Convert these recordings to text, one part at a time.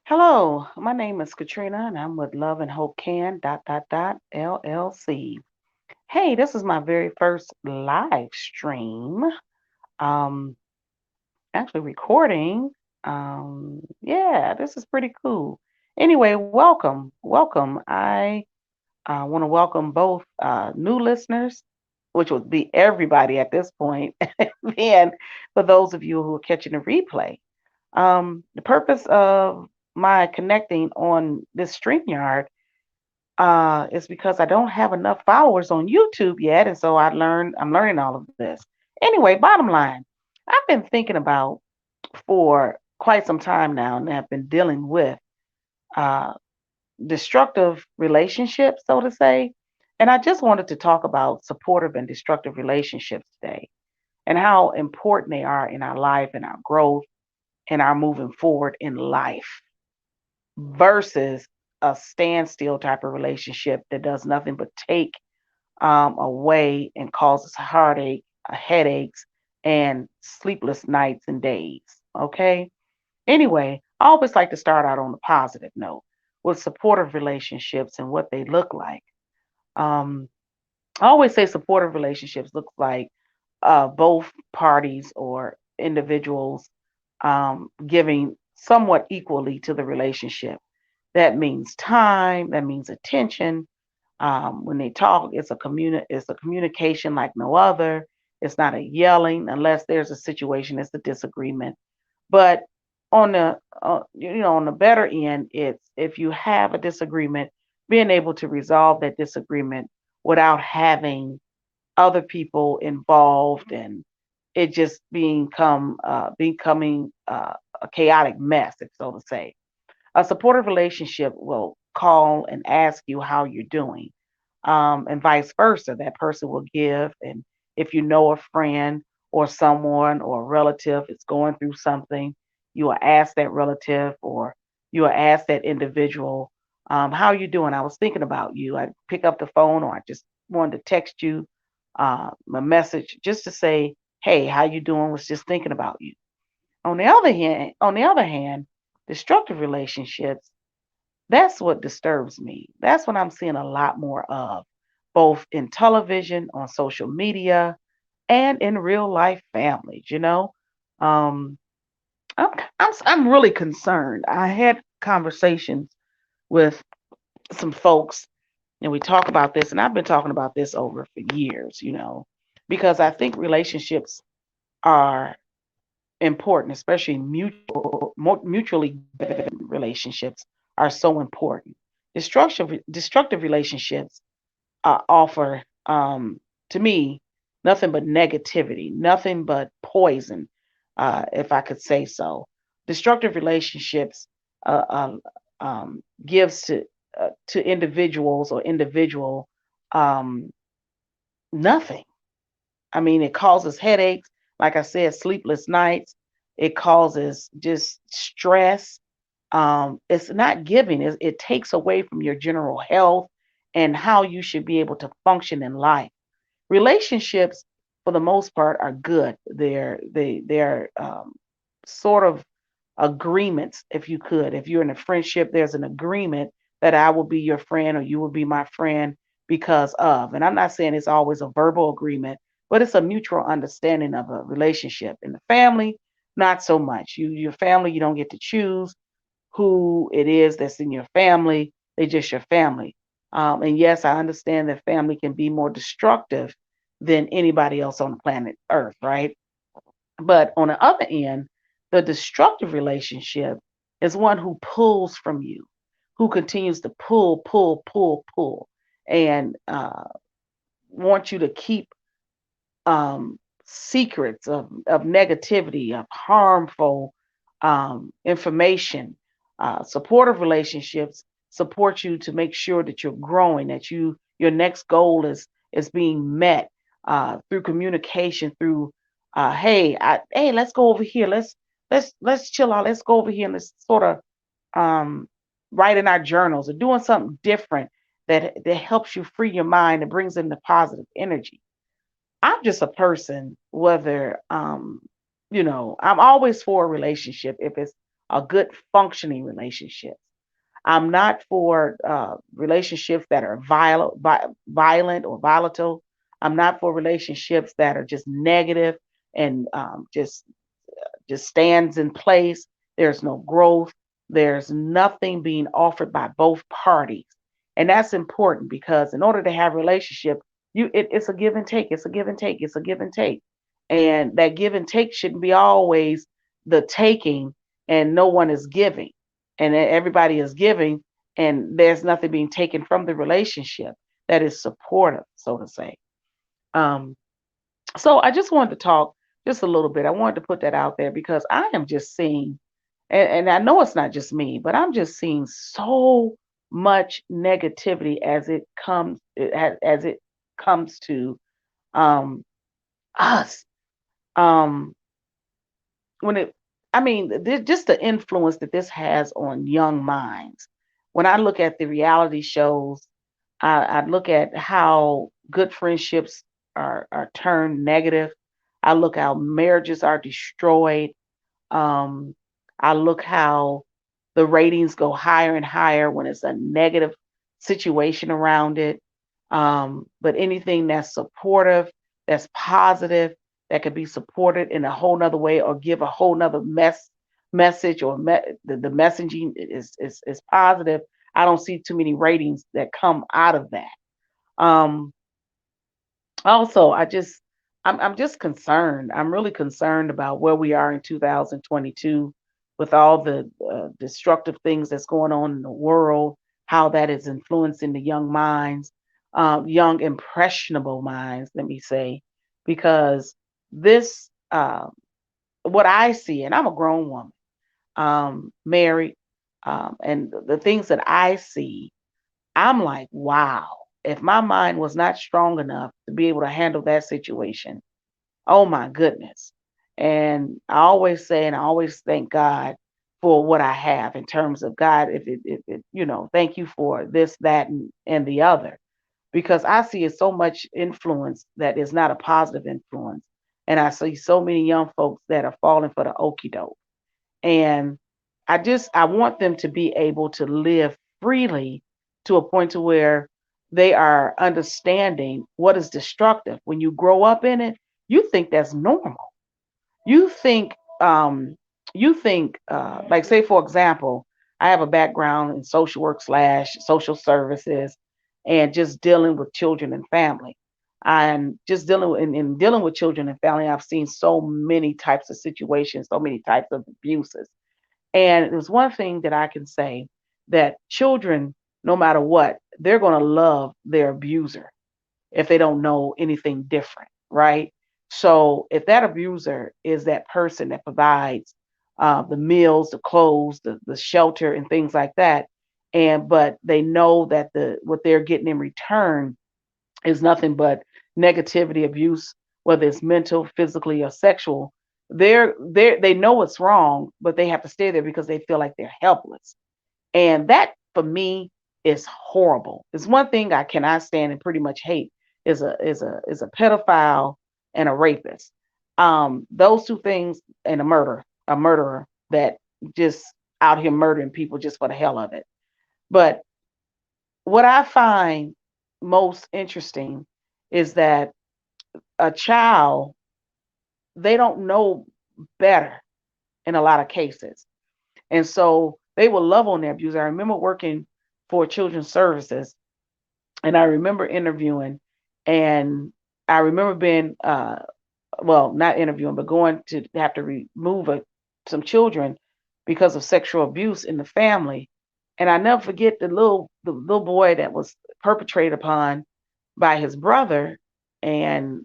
Hello, my name is Katrina and I'm with Love and Hope Can LLC. Hey, this is my very first live stream. Um, actually recording. Yeah, this is pretty cool. Anyway, welcome. I want to welcome both new listeners, which would be everybody at this point, and for those of you who are catching the replay. The purpose of my connecting on this StreamYard is because I don't have enough followers on YouTube yet, and so I'm learning all of this. Anyway, bottom line, I've been thinking about for quite some time now, and have been dealing with uh, destructive relationships, so to say. And I just wanted to talk about supportive and destructive relationships today, and how important they are in our life and our growth and our moving forward in life versus a standstill type of relationship that does nothing but take away and causes heartache, headaches, and sleepless nights and days. Okay. Anyway, I always like to start out on a positive note with supportive relationships and what they look like. Um, I always say supportive relationships look like both parties or individuals giving somewhat equally to the relationship. That means time, that means attention. When they talk, it's a communication like no other. It's not a yelling unless there's a situation, it's a disagreement. But on the better end, it's if you have a disagreement, being able to resolve that disagreement without having other people involved and it just becoming a chaotic mess, if so to say. A supportive relationship will call and ask you how you're doing, and vice versa. That person will give, and if you know a friend or someone or a relative is going through something, you will ask that relative or you will ask that individual, "How you doing? I was thinking about you." I pick up the phone, or I just wanted to text you a message just to say, "Hey, how you doing? Was just thinking about you." On the other hand, destructive relationships, that's what disturbs me. That's what I'm seeing a lot more of, both in television, on social media, and in real life families. Um, I'm really concerned. I had conversations with some folks, and we talk about this, and I've been talking about this over for years, because I think relationships are important, especially mutually relationships are so important. Destructive relationships offer, to me, nothing but negativity, nothing but poison, if I could say so. Destructive relationships gives to individuals or individual um, nothing. I mean, it causes headaches, like I said, sleepless nights. It causes just stress. It's not giving, it takes away from your general health and how you should be able to function in life. Relationships, for the most part, are good. They're sort of agreements, if you could. If you're in a friendship, there's an agreement that I will be your friend or you will be my friend because of. And I'm not saying it's always a verbal agreement, but it's a mutual understanding of a relationship. In the family, not so much. Your family, you don't get to choose who it is that's in your family. They just your family. And yes, I understand that family can be more destructive than anybody else on the planet Earth, right? But on the other end, the destructive relationship is one who pulls from you, who continues to pull, and wants you to keep secrets of negativity, of harmful information. Supportive relationships support you to make sure that you're growing, that your next goal is being met through communication, through hey, let's go over here, let's chill out, let's go over here and let's sort of um, write in our journals or doing something different that helps you free your mind and brings in the positive energy. I'm just a person, whether I'm always for a relationship if it's a good functioning relationship. I'm not for relationships that are violent or volatile. I'm not for relationships that are just negative and just stands in place. There's no growth. There's nothing being offered by both parties. And that's important because in order to have a relationship, it's a give and take. It's a give and take. It's a give and take. And that give and take shouldn't be always the taking and no one is giving. And everybody is giving and there's nothing being taken from the relationship that is supportive, so to say. Um, so I just wanted to talk just a little bit. I wanted to put that out there because I am just seeing, and I know it's not just me, but I'm just seeing so much negativity as it comes to um, us. Um, when it, I mean, just the influence that this has on young minds. When I look at the reality shows, I look at how good friendships are turned negative. I look how marriages are destroyed. Um, I look how the ratings go higher and higher when it's a negative situation around it. But anything that's supportive, that's positive, that could be supported in a whole nother way or give a whole nother message or the messaging is positive. I don't see too many ratings that come out of that. Um, Also, I'm just concerned. I'm really concerned about where we are in 2022 with all the destructive things that's going on in the world, how that is influencing the young minds, young impressionable minds, let me say, because this what I see, and I'm a grown woman, married, and the things that I see I'm like, wow, if my mind was not strong enough to be able to handle that situation, oh my goodness. And I always say, and I always thank God for what I have in terms of God, if it thank you for this, that, and the other, because I see it so much influence that is not a positive influence. And I see so many young folks that are falling for the okey doke. And I want them to be able to live freely to a point to where they are understanding what is destructive. When you grow up in it, you think that's normal. You think like say for example, I have a background in social work slash social services and just dealing with children and family. And just in dealing with children and family, I've seen so many types of situations, so many types of abuses, and there's one thing that I can say that children, no matter what, they're going to love their abuser if they don't know anything different, right? So if that abuser is that person that provides the meals, the clothes, the shelter, and things like that, and but they know that the what they're getting in return is nothing but negativity, abuse, whether it's mental, physically, or sexual. They know what's wrong, but they have to stay there because they feel like they're helpless. And that for me is horrible. It's one thing I cannot stand and pretty much hate is a pedophile and a rapist. Those two things and a murderer that just out here murdering people just for the hell of it. But what I find most interesting is that a child, they don't know better in a lot of cases. And so they will love on their abuser. I remember working for children's services and I remember interviewing and I remember being well, not interviewing, but going to have to remove some children because of sexual abuse in the family. And I never forget the little boy that was perpetrated upon by his brother. And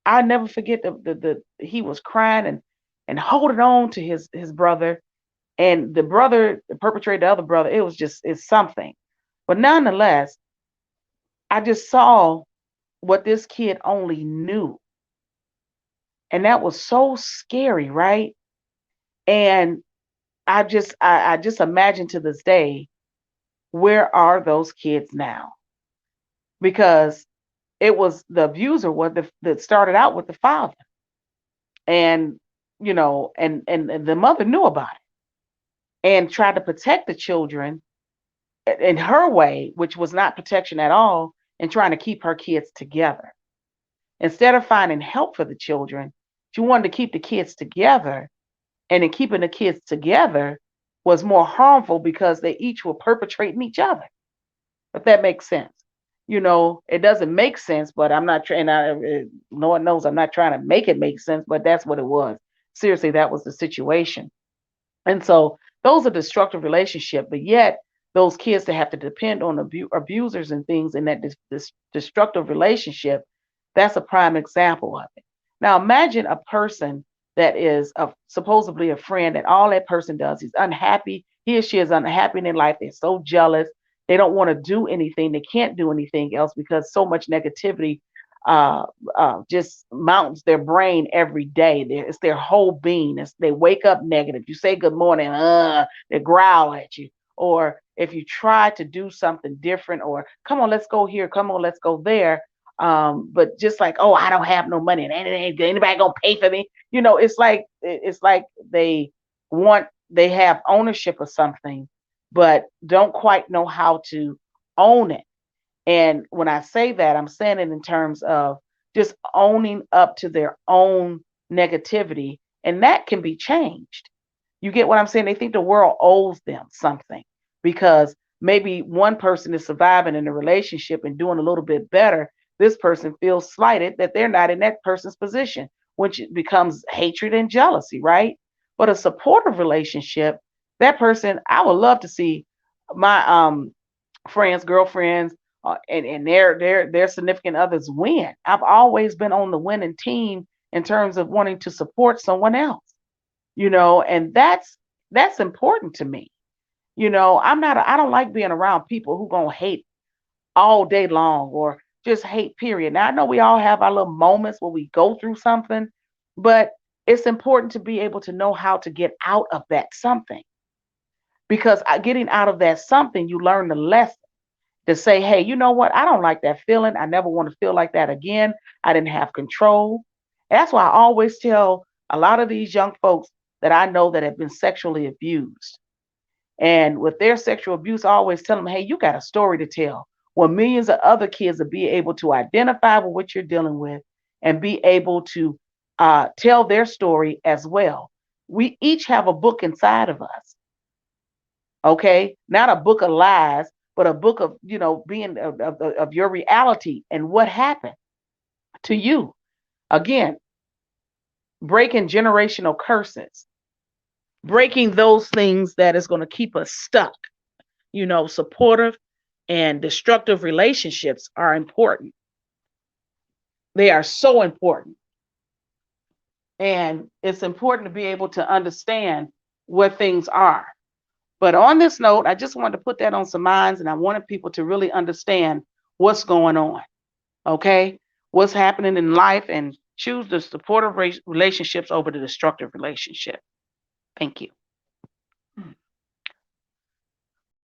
I never forget the he was crying and holding on to his brother. And the brother perpetrated the other brother. It was just it's something. But nonetheless, I just saw what this kid only knew. And that was so scary, right? And I just imagine to this day, where are those kids now? Because it was the abuser that started out with the father. And and the mother knew about it. and tried to protect the children in her way, which was not protection at all, and trying to keep her kids together. Instead of finding help for the children, she wanted to keep the kids together, and in keeping the kids together was more harmful because they each were perpetrating each other. If that makes sense. It doesn't make sense, but I'm not trying. Lord knows I'm not trying to make it make sense, but that's what it was. Seriously, that was the situation. And so those are destructive relationships, but yet those kids that have to depend on abusers and things in that destructive relationship, that's a prime example of it. Now imagine a person that is supposedly a friend, and all that person does, he's unhappy. He or she is unhappy in their life. They're so jealous. They don't want to do anything. They can't do anything else because so much negativity uh, just mounts their brain every day. It's their whole being. They wake up negative. You say good morning, they growl at you. Or if you try to do something different, or come on, let's go here, come on, let's go there. But just like, oh, I don't have no money, and ain't anybody gonna pay for me. It's like they have ownership of something, but don't quite know how to own it. And when I say that, I'm saying it in terms of just owning up to their own negativity, and that can be changed. You get what I'm saying? They think the world owes them something because maybe one person is surviving in a relationship and doing a little bit better. This person feels slighted that they're not in that person's position, which becomes hatred and jealousy, right? But a supportive relationship, that person, I would love to see my friends, girlfriends, and their significant others win. I've always been on the winning team in terms of wanting to support someone else, and that's important to me. I don't like being around people who gonna hate all day long or just hate, period. Now I know we all have our little moments where we go through something, but it's important to be able to know how to get out of that something, because getting out of that something, you learn the lesson to say, hey, you know what? I don't like that feeling. I never want to feel like that again. I didn't have control. And that's why I always tell a lot of these young folks that I know that have been sexually abused. And with their sexual abuse, I always tell them, hey, you got a story to tell. Well, millions of other kids will be able to identify with what you're dealing with and be able to tell their story as well. We each have a book inside of us, okay? Not a book of lies, but a book of, being of your reality and what happened to you. Again, breaking generational curses, breaking those things that is going to keep us stuck. Supportive and destructive relationships are important. They are so important. And it's important to be able to understand what things are. But on this note, I just wanted to put that on some minds, and I wanted people to really understand what's going on, okay? What's happening in life, and choose the supportive relationships over the destructive relationship. Thank you.